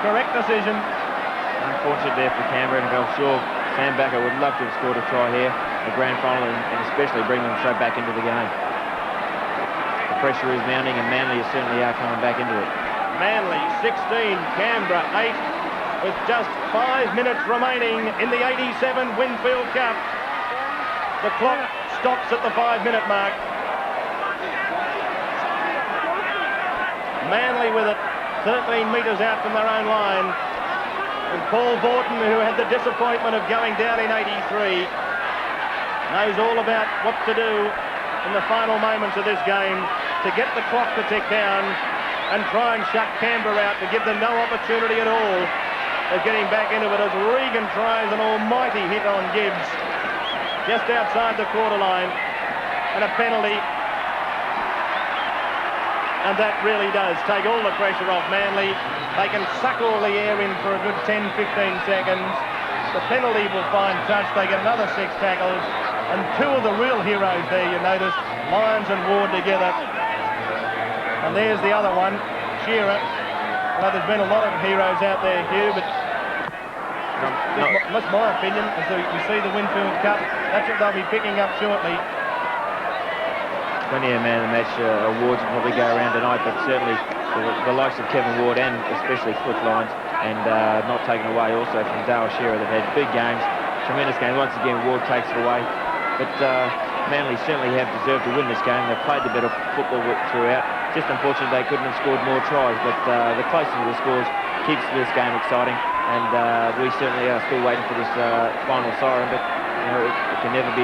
Correct decision. Unfortunate there for Canberra, and I'm sure Sam Backo would love to have scored a try here, the grand final, and especially bring them straight back into the game. The pressure is mounting, and Manly certainly are coming back into it. Manly 16, Canberra 8, with just 5 minutes remaining in the 87 Winfield Cup. The clock stops at the 5-minute mark. Manly with it. 13 metres out from their own line. And Paul Borton, who had the disappointment of going down in 83, knows all about what to do in the final moments of this game to get the clock to tick down and try and shut Canberra out, to give them no opportunity at all of getting back into it as Regan tries an almighty hit on Gibbs just outside the quarter line, and a penalty. And that really does take all the pressure off Manly. They can suck all the air in for a good 10-15 seconds. The penalty will find touch. They get another 6 tackles. And 2 of the real heroes there, you notice, Lyons and Ward together. And there's the other one, Shearer. Well, there's been a lot of heroes out there, Hugh, but that's my opinion. As you see the Winfield Cup, that's what they'll be picking up shortly. Plenty of man of the match awards will probably go around tonight, but certainly the likes of Kevin Ward and especially Cliff Lyons, and not taken away also from Dale Shearer. They've had big games, tremendous games. Once again, Ward takes it away. But Manly certainly have deserved to win this game. They've played the better football throughout. Just unfortunate they couldn't have scored more tries, but the closeness of the scores keeps this game exciting, and we certainly are still waiting for this final siren, but you know, it can never be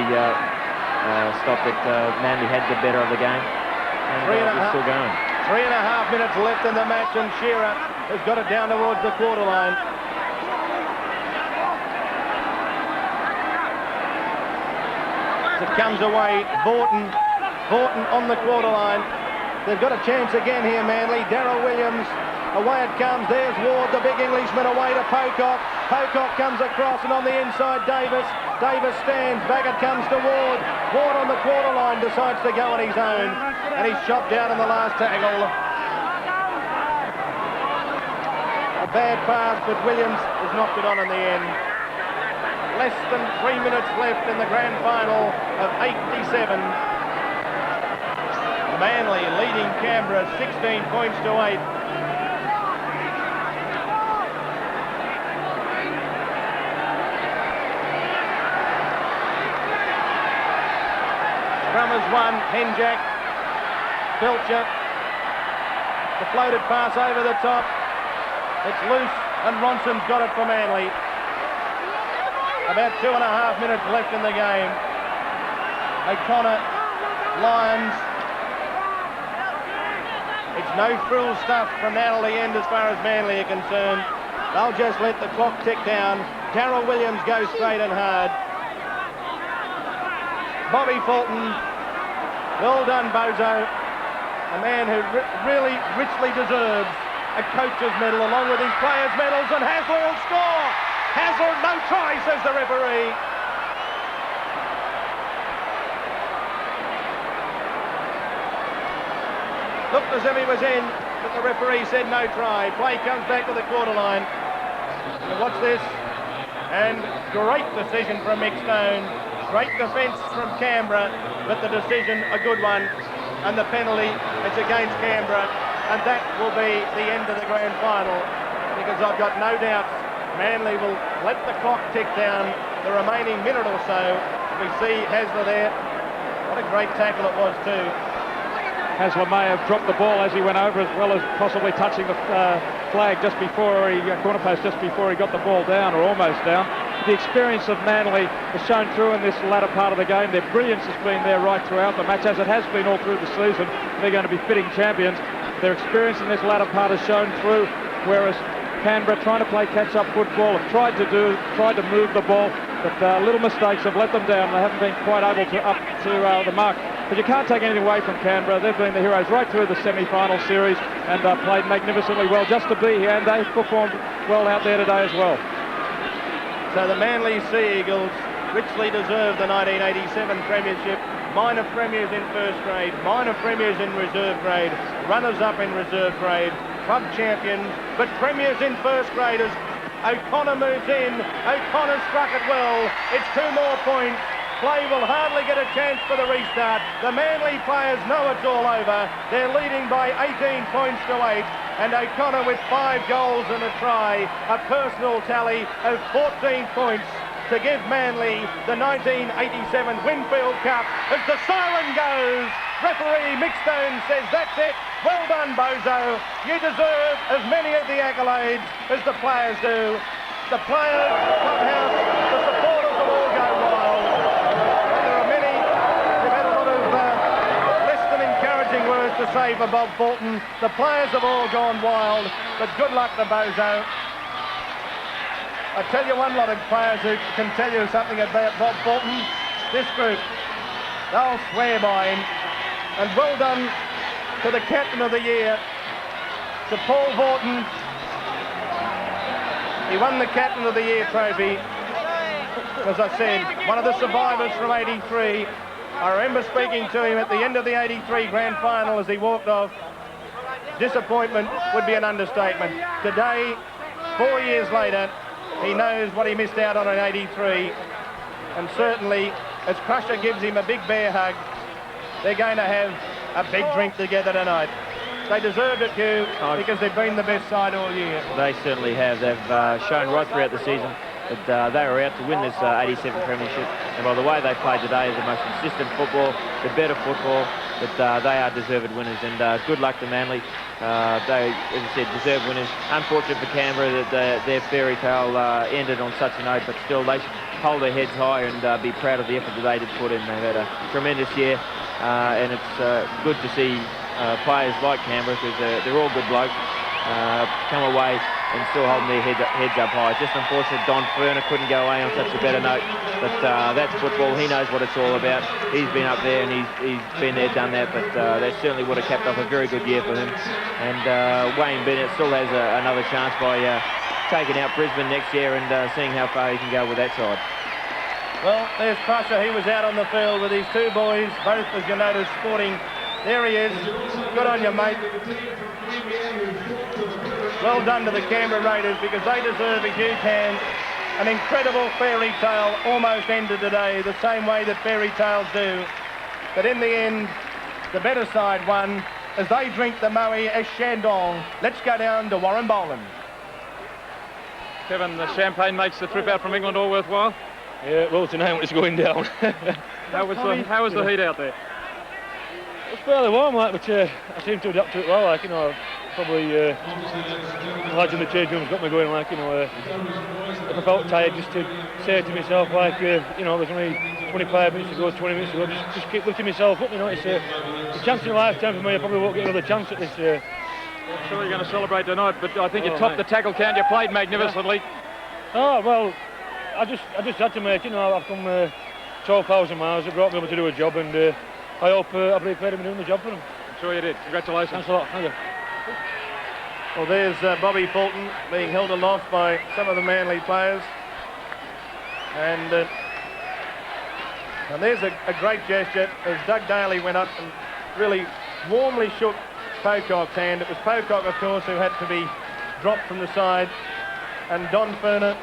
stopped that Manly had the better of the game, and we're still going. 3.5 minutes left in the match, and Shearer has got it down towards the quarter line. As it comes away, Borton on the quarter line. They've got a chance again here, Manly. Darryl Williams, away it comes. There's Ward, the big Englishman, away to Pocock. Pocock comes across, and on the inside, Davis. Davis stands, back it comes to Ward. Ward on the quarter line decides to go on his own, and he's shot down in the last tackle. A bad pass, but Williams has knocked it on in the end. Less than 3 minutes left in the grand final of 87. Manly leading Canberra 16 points to 8. Scrummers won, Henjack, Belcher, the floated pass over the top, it's loose and Ronson's got it for Manly. About 2.5 minutes left in the game. O'Connor, Lyons, it's no frill stuff from now to the end as far as Manly are concerned. They'll just let the clock tick down. Darryl Williams goes straight and hard. Bobby Fulton, well done Bozo, a man who really richly deserves a coach's medal along with his players' medals, and Hasler will score. Hasler, no try, says the referee. Looked as if he was in, but the referee said no try. Play comes back to the quarter line. And watch this, and great decision from Mick Stone. Great defence from Canberra, but the decision a good one. And the penalty, it's against Canberra. And that will be the end of the grand final, because I've got no doubt Manly will let the clock tick down the remaining minute or so. We see Hasler there. What a great tackle it was too. Hasler may have dropped the ball as he went over, as well as possibly touching the flag just before corner post just before he got the ball down, or almost down. The experience of Manly has shown through in this latter part of the game. Their brilliance has been there right throughout the match, as it has been all through the season. They're going to be fitting champions. Their experience in this latter part has shown through, whereas Canberra, trying to play catch-up football, have tried to move the ball, but little mistakes have let them down. They haven't been quite able to up to the mark. But you can't take anything away from Canberra. They've been the heroes right through the semi-final series and played magnificently well just to be here, and they performed well out there today as well. So the Manly Sea Eagles richly deserve the 1987 premiership. Minor premiers in first grade, minor premiers in reserve grade, runners-up in reserve grade, club champions, but premiers in first grade as O'Connor moves in. O'Connor struck it well. It's 2 more points. Play will hardly get a chance for the restart. The Manly players know it's all over. They're leading by 18 points to 8. And O'Connor with 5 goals and a try, a personal tally of 14 points to give Manly the 1987 Winfield Cup. As the siren goes, referee Mick Stone says, that's it. Well done, Bozo. You deserve as many of the accolades as the players do. The players, the clubhouse, the supporters will all go wild. There are many who've had a lot of less than encouraging words to say for Bob Fulton. The players have all gone wild, but good luck to Bozo. I tell you one lot of players who can tell you something about Bob Fulton. This group, they'll swear by him. And well done to the Captain of the Year, to Paul Vaughton. He won the Captain of the Year trophy. As I said, one of the survivors from 83. I remember speaking to him at the end of the 83 grand final as he walked off. Disappointment would be an understatement. Today, 4 years later, he knows what he missed out on in 83. And certainly, as Crusher gives him a big bear hug, they're going to have a big drink together tonight. They deserved it, Hugh, because they've been the best side all year. They certainly have. They've shown right throughout the season that they were out to win this 87 premiership. And by the way they played today, is the most consistent football, the better football, that they are deserved winners. And good luck to Manly. They, as I said, deserved winners. Unfortunate for Canberra that their fairy tale ended on such a note, but still they should hold their heads high and be proud of the effort that they did put in. They've had a tremendous year, and it's good to see players like Canberra, because they're all good blokes, come away and still holding their heads up high. Just unfortunate Don Furner couldn't go away on such a better note, but that's football. He knows what it's all about. He's been up there and he's been there, done that, but that certainly would have capped off a very good year for him. And Wayne Bennett still has another chance by taking out Brisbane next year and seeing how far he can go with that side. Well, there's Crusher. He was out on the field with his 2 boys, both, as you notice, sporting. There he is. Good on you, mate. Well done to the Canberra Raiders, because they deserve a huge hand. An incredible fairy tale almost ended today, the same way that fairy tales do. But in the end, the better side won as they drink the Moe as Shandong. Let's go down to Warren Boland. Kevin, the champagne makes the trip out from England all worthwhile. Yeah, well, tonight when it's going down. How was the heat out there? It's fairly warm, like, but I seem to adapt to it well. Like, you know, probably imagine the change room's got me going. Like, you know, if I felt tired, just to say to myself, like, you know, there's only 25 minutes to go, 20 minutes to go. Just keep lifting myself up. You know, it's a chance in a lifetime for me. I probably won't get another chance at this. I'm sure you're going to celebrate tonight, but I think you topped the tackle count. You played magnificently. Oh well, I just had to make. You know, I've come 12,000 miles. It brought me able to do a job, and I hope I've prepared him doing the job for him. I'm sure you did. Congratulations. Thanks a lot. Thank you. Well, there's Bobby Fulton being held aloft by some of the Manly players. And there's a great gesture as Doug Daly went up and really warmly shook Pocock's hand. It was Pocock, of course, who had to be dropped from the side. And Don Furner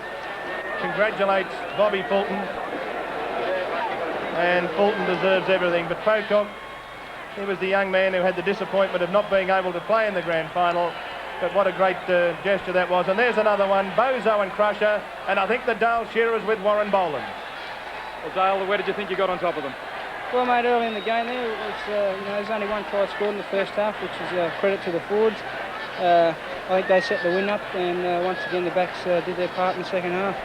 congratulates Bobby Fulton. And Fulton deserves everything. But Pocock, he was the young man who had the disappointment of not being able to play in the grand final. But what a great gesture that was. And there's another one, Bozo and Crusher. And I think the Dale Shearers with Warren Boland. Well, Dale, where did you think you got on top of them? Well, mate, early in the game there, it was, you know, there's only one try scored in the first half, which is credit to the forwards. I think they set the win up, and once again the backs did their part in the second half.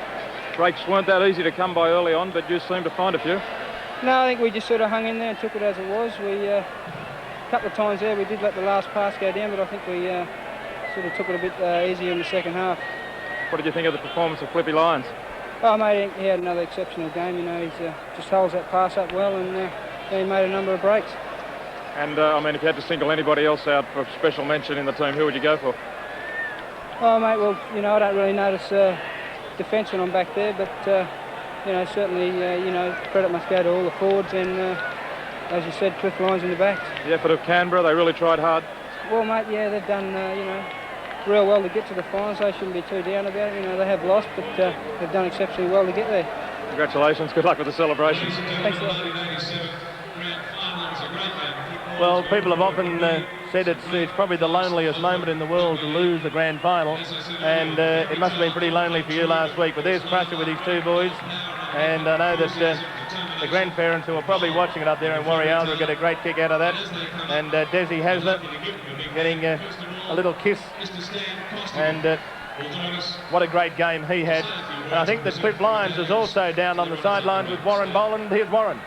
Breaks weren't that easy to come by early on, but you seemed to find a few. No, I think we just sort of hung in there and took it as it was. We a couple of times there we did let the last pass go down, but I think we sort of took it a bit easier in the second half. What did you think of the performance of Flippy Lyons? Oh, mate, he had another exceptional game. You know, he's just holds that pass up well, and he made a number of breaks. And I mean, if you had to single anybody else out for special mention in the team, who would you go for? Oh, mate, well, you know, I don't really notice defence when I'm back there, but you know, certainly, you know, credit must go to all the forwards and, as you said, Cliff Lyons in the backs. The effort of Canberra, they really tried hard. Well, mate, yeah, they've done, you know, real well to get to the finals. They shouldn't be too down about it. You know, they have lost, but they've done exceptionally well to get there. Congratulations. Good luck with the celebrations. Thanks a lot. Well, people have often said it's probably the loneliest moment in the world to lose the grand final, and it must have been pretty lonely for you last week. But there's Crusher with his two boys, and I know that the grandparents who are probably watching it up there in Warrialda will get a great kick out of that. And Desi Hasler getting a little kiss, and what a great game he had. And I think that Cliff Lyons is also down on the sidelines with Warren Boland. Here's Warren.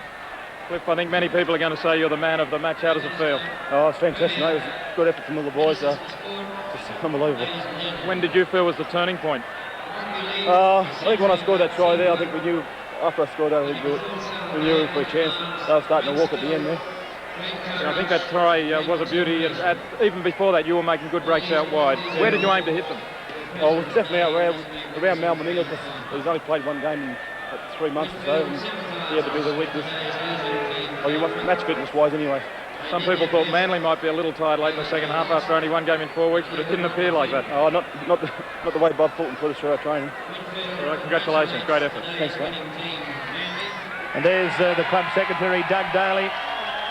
Cliff, I think many people are going to say you're the man of the match. How does it feel? Oh, it's fantastic, mate. It was a good effort from all the boys. Just unbelievable. When did you feel was the turning point? I think when I scored that try there, I think we knew, after I scored that, I think we knew for a chance. They were starting to walk at the end there. Yeah, I think that try was a beauty. Even before that, you were making good breaks out wide. Where did you aim to hit them? Oh, it was definitely out around Mal Meninga, because he's only played one game in 3 months or so, and he had to be the weakness. Well, you want match fitness-wise anyway. Some people thought Manly might be a little tired late in the second half after only one game in 4 weeks, but it didn't appear like that. Oh, not the way Bob Fulton put us through our training. All right, congratulations, great effort. Thanks, mate. And there's the club secretary, Doug Daly.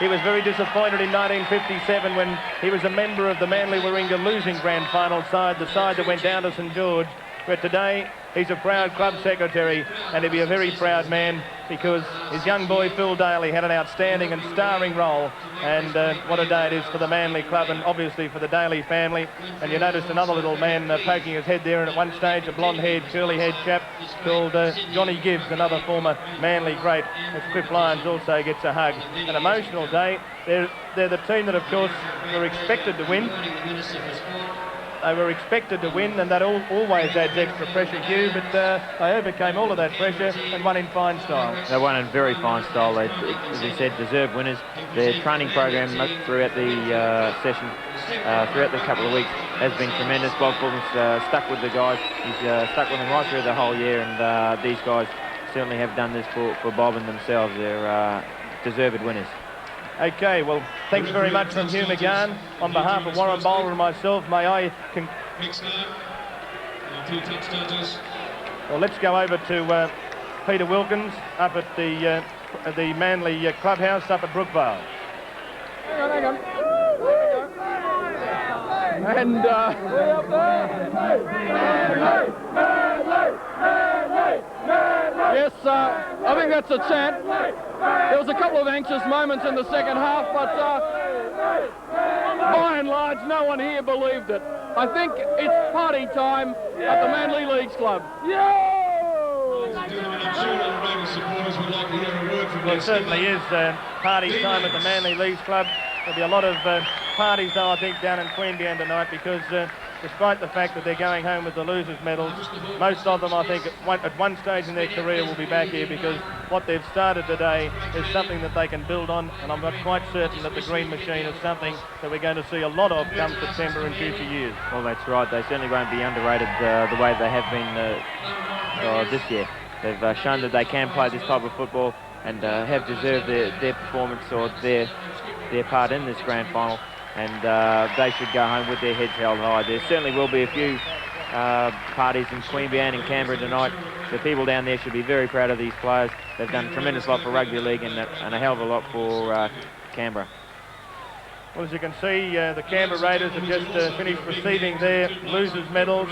He was very disappointed in 1957 when he was a member of the Manly Warringah losing grand final side, the side that went down to St George. But today, he's a proud club secretary, and he'll be a very proud man because his young boy Phil Daly had an outstanding and starring role, and what a day it is for the Manly club and obviously for the Daly family. And you noticed another little man poking his head there, and at one stage a blonde-haired, curly-haired chap called Johnny Gibbs, another former Manly great, as Cliff Lyons also gets a hug. An emotional day. They're the team that, of course, were expected to win. They were expected to win, and that always adds extra pressure, Hugh, but they overcame all of that pressure and won in fine style. They won in very fine style. They, as you said, deserved winners. Their training program throughout the session, throughout the couple of weeks, has been tremendous. Bob Fulton's stuck with the guys. He's stuck with them right through the whole year, and these guys certainly have done this for Bob and themselves. They're deserved winners. Okay, well, thanks very much from Hugh McGahn. On behalf of Warren Boland and myself, may I... Well, let's go over to Peter Wilkins up at the Manly clubhouse up at Brookvale. Hang on. And yes, I think that's a chant. There was a couple of anxious moments in the second half, but by and large, no one here believed it. I think it's party time at the Manly Leagues Club. Well, it certainly is party time at the Manly Leagues Club. There'll be a lot of parties, though, I think, down in Queanbeyan tonight, because despite the fact that they're going home with the losers' medals, most of them, I think, at one stage in their career will be back here, because what they've started today is something that they can build on, and I'm not quite certain that the Green Machine is something that we're going to see a lot of come September in future years. Well, that's right. They certainly won't be underrated the way they have been this year. They've shown that they can play this type of football and have deserved their performance or their part in this grand final, and they should go home with their heads held high. There certainly will be a few parties in Queanbeyan and Canberra tonight. The people down there should be very proud of these players. They've done a tremendous lot for rugby league and a hell of a lot for Canberra. Well, as you can see, the Canberra Raiders have just finished receiving their losers' medals,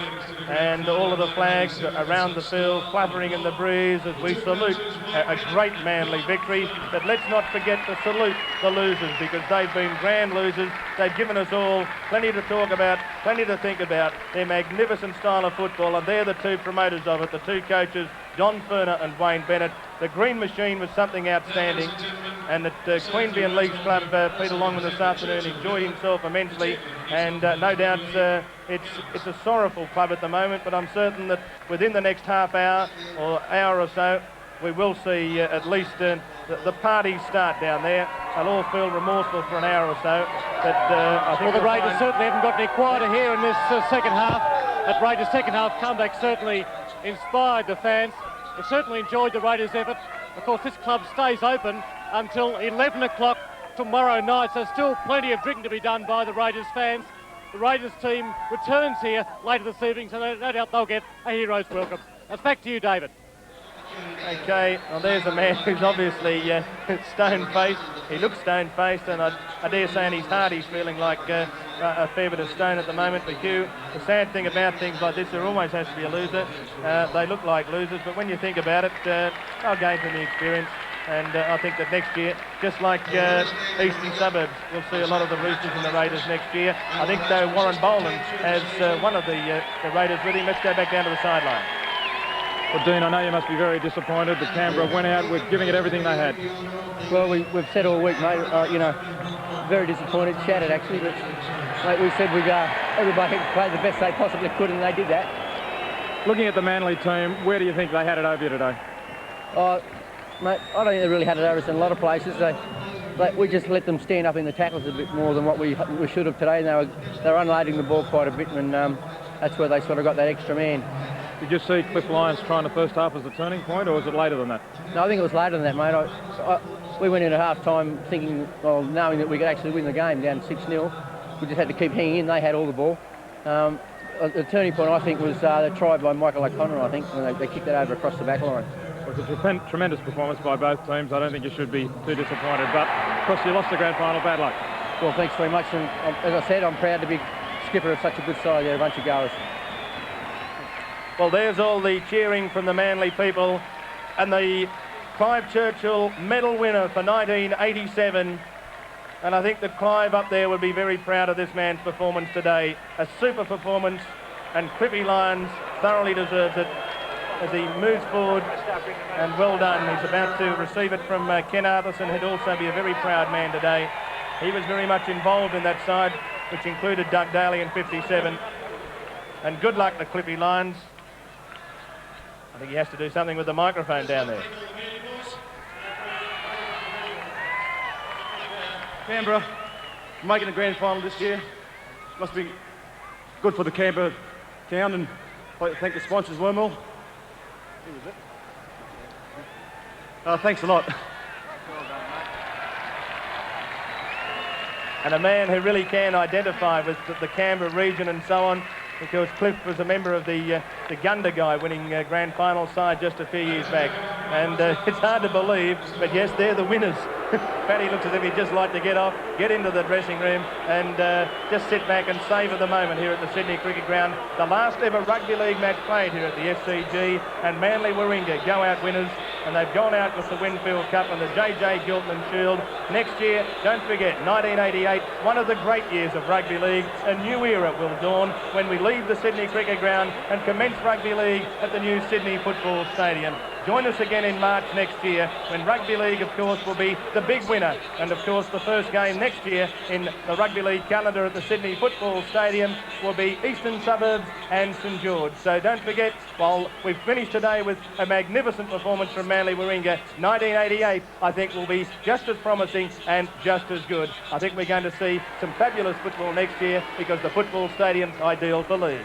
and all of the flags around the field fluttering in the breeze as we salute a great Manly victory. But let's not forget to salute the losers, because they've been grand losers. They've given us all plenty to talk about, plenty to think about, their magnificent style of football, and they're the two promoters of it, the two coaches, Don Furner and Wayne Bennett. The Green Machine was something outstanding, and at Queanbeyan Leagues Club, Peter Longman this afternoon enjoyed himself immensely, and no doubt it's a sorrowful club at the moment, but I'm certain that within the next half hour or hour or so, we will see at least the parties start down there. They'll all feel remorseful for an hour or so, but I think the Raiders certainly haven't got any quieter here in this second half. That Raiders' second half comeback certainly inspired the fans. They certainly enjoyed the Raiders' effort. Of course, this club stays open until 11 o'clock tomorrow night, so still plenty of drinking to be done by the Raiders fans. The Raiders team returns here later this evening, so no doubt they'll get a hero's welcome. That's back to you, David. Okay, well, there's a man who's obviously stone-faced. He looks stone-faced, and I dare say in his heart he's feeling like a fair bit of stone at the moment. But Hugh, the sad thing about things like this, there always has to be a loser. They look like losers, but when you think about it, they'll gain from the experience. And I think that next year, just like Eastern Suburbs, we'll see a lot of the Roosters and the Raiders next year. I think, though, Warren Boland has one of the Raiders with him. Let's go back down to the sideline. Well, Dean, I know you must be very disappointed that Canberra went out with giving it everything they had. Well, we've said all week, mate, very disappointed, shattered actually, but mate, we said everybody played the best they possibly could, and they did that. Looking at the Manly team, where do you think they had it over you today? Mate, I don't think they really had it over us in a lot of places. We just let them stand up in the tackles a bit more than what we should have today, and they were unloading the ball quite a bit, and that's where they sort of got that extra man. Did you see Cliff Lyons trying the first half as the turning point, or was it later than that? No, I think it was later than that, mate. We went in at half-time thinking, well, knowing that we could actually win the game down 6-0. We just had to keep hanging in. They had all the ball. The turning point, I think, was the try by Michael O'Connor, I think, when they kicked it over across the back line. It was a tremendous performance by both teams. I don't think you should be too disappointed, but of course you lost the grand final. Bad luck. Well, thanks very much, and as I said, I'm proud to be skipper of such a good side. There are a bunch of goers. Well, there's all the cheering from the Manly people, and the Clive Churchill medal winner for 1987. And I think that Clive up there would be very proud of this man's performance today. A super performance, and Cliffy Lyons thoroughly deserves it as he moves forward, and well done. He's about to receive it from Ken Arthurson, who'd also be a very proud man today. He was very much involved in that side, which included Doug Daly in 57. And good luck to Cliffy Lyons. I think he has to do something with the microphone down there. Canberra making the grand final this year. Must be good for the Canberra town, and I'd like to thank the sponsors, Wormwell. Thanks a lot. And a man who really can identify with the Canberra region and so on. because Cliff was a member of the Gunda guy winning grand final side just a few years back. And it's hard to believe, but yes, they're the winners. Paddy looks as if he'd just like to get off, get into the dressing room and just sit back and savour the moment here at the Sydney Cricket Ground. The last ever rugby league match played here at the SCG, and Manly Warringah go out winners, and they've gone out with the Winfield Cup and the JJ Giltman Shield. Next year, don't forget, 1988, one of the great years of rugby league. A new era will dawn when we leave the Sydney Cricket Ground and commence rugby league at the new Sydney Football Stadium. Join us again in March next year when Rugby League, of course, will be the big winner. And, of course, the first game next year in the Rugby League calendar at the Sydney Football Stadium will be Eastern Suburbs and St George. So don't forget, while we've finished today with a magnificent performance from Manly Warringah, 1988, I think, will be just as promising and just as good. I think we're going to see some fabulous football next year because the football stadium's ideal for league.